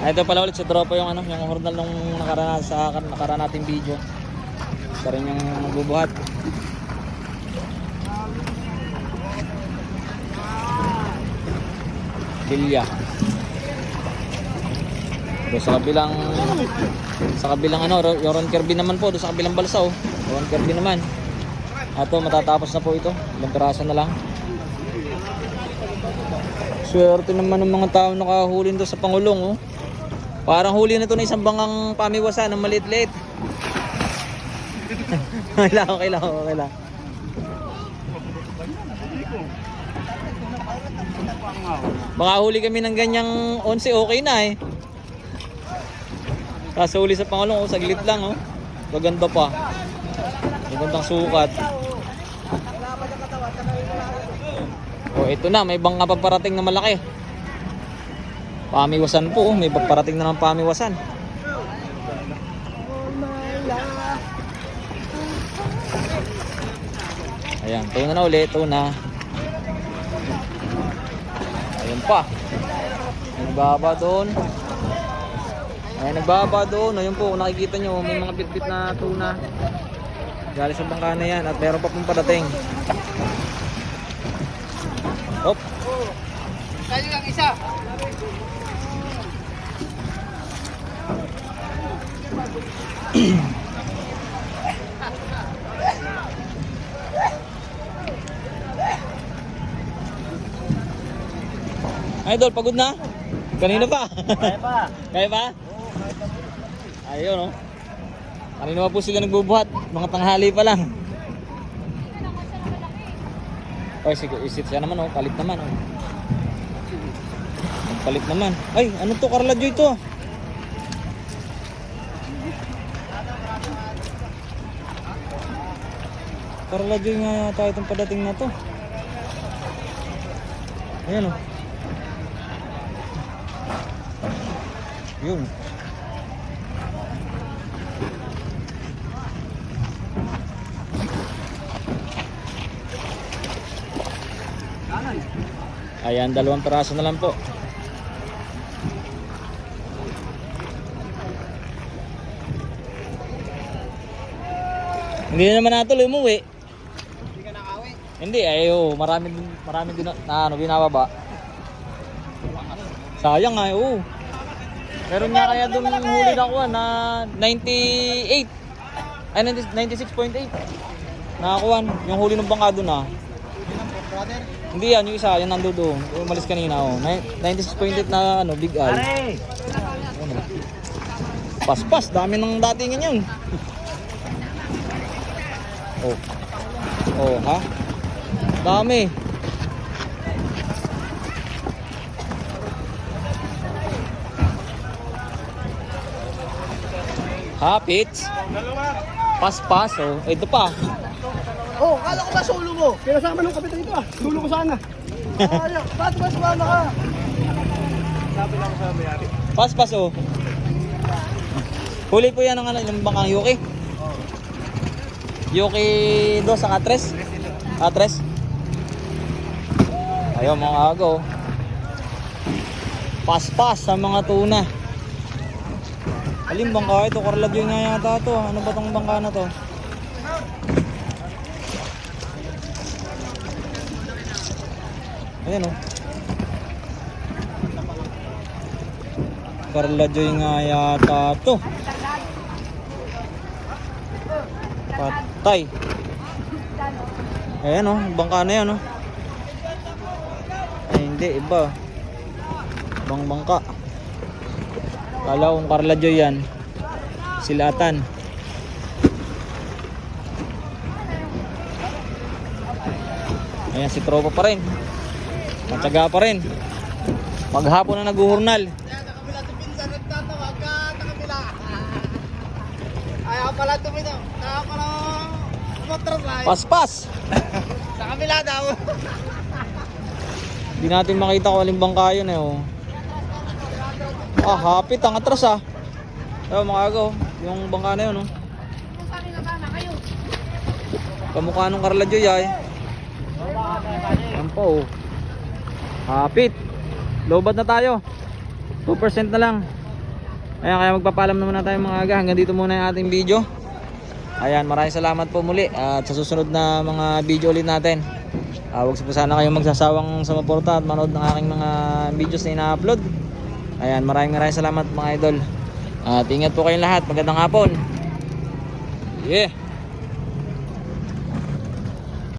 Ito pala ulit si Tropa yung yung hornal nung nakaraan nating video. Isa rin yung magbubuhat. Bilya. Doon sa kabilang yung Ron Kirby naman po, doon sa kabilang balsa Ron Kirby naman. Ato matatapos na po ito. Ilang piraso na lang. Swerte naman ng mga tao nakahuli doon sa Pangulong Parang huli na ito na isang bangang pamiwasan ng maliit-liit. Okay lang. Baka huli kami ng ganyang 11, okay na Kaso huli sa Pangulong saglit lang Maganda pa. Magandang sukat. Ito na, may bangka pa parating na malaki. Pamiwasan po, may parating na ng pamiwasan. Ayan, tuna na ulit, tuna. Ayan pa. Nagbaba doon. Ayun po, kung nakikita nyo, may mga bit-bit na tuna. Galing sa bangka na yan at meron pa pong parating. Hop. Tayo lang isa. Idol, pagod na? Kanina pa? Kaya pa. Kaya pa? Ayun Kanina pa po sila nagbubuhat. Mga tanghali pa lang. Sige, isit siya naman palit naman Palit naman. Ay, ano to? Carla Joy to. Carla Joy nga yata itong padating na to. Ayan Yun. Ayan, 2 piraso na lang po. Hindi na naman natuloy umuwi. Hindi ka nakawi. Hindi, marami din na binababa. Sayang Meron nga kaya doon huli na kuha na 98. Ay 96.8. Nakakuha yung huli ng bangka doon Brother. Hindi yan, yung isa, yan nando doon. Umalis kanina 96.8 na big eye. Paspas, dami ng datingin yun. Ha? Dami. Hapits. Paspas, ito pa. Kala ko ba solo mo? Pinasama ng kapitan ito Solo ko sana. Ba't ba sumama ka? Sabi lang sa mayari. Paspas Huli po yan ng yung bangkang Yuki. Yuki 2 saka 3. 3. Ayun mga agaw. Paspas sa mga tuna. Aling bangka ito? Carla Joy nga yata ito. Ano ba tong bangka na to? Ayan Carla Joy nga yata ito. Patay. Ayan bangka na yan Ay hindi, iba. Ibang bangka. Kala kong Carla Joy yan. Silatan. Ayan si Tropa pa rin. Matyaga pa rin. Maghapon na nag-uhurnal. Nakabila si Pinsan nagtatawag ka. Nakabila. Ayaw pala tumito. Ayaw pala umatras Paspas. Sa kabila daw. Hindi natin makita kung aling bangka yun hapit ang atras mga agaw. Yung bangka na yun kamukha nung Carla Joy Yan po hapit. Lowbat na tayo. 2% na lang. Ayan, kaya magpapaalam naman na tayo mga aga. Hanggang dito muna yung ating video. Ayan, maraming salamat po muli. At sa susunod na mga video ulit natin, huwag po sana kayong magsasawang sumuporta at manood ng aking mga videos na ina-upload. Ayan, maraming salamat mga idol. At ingat po kayong lahat. Magandang hapon. Yeah.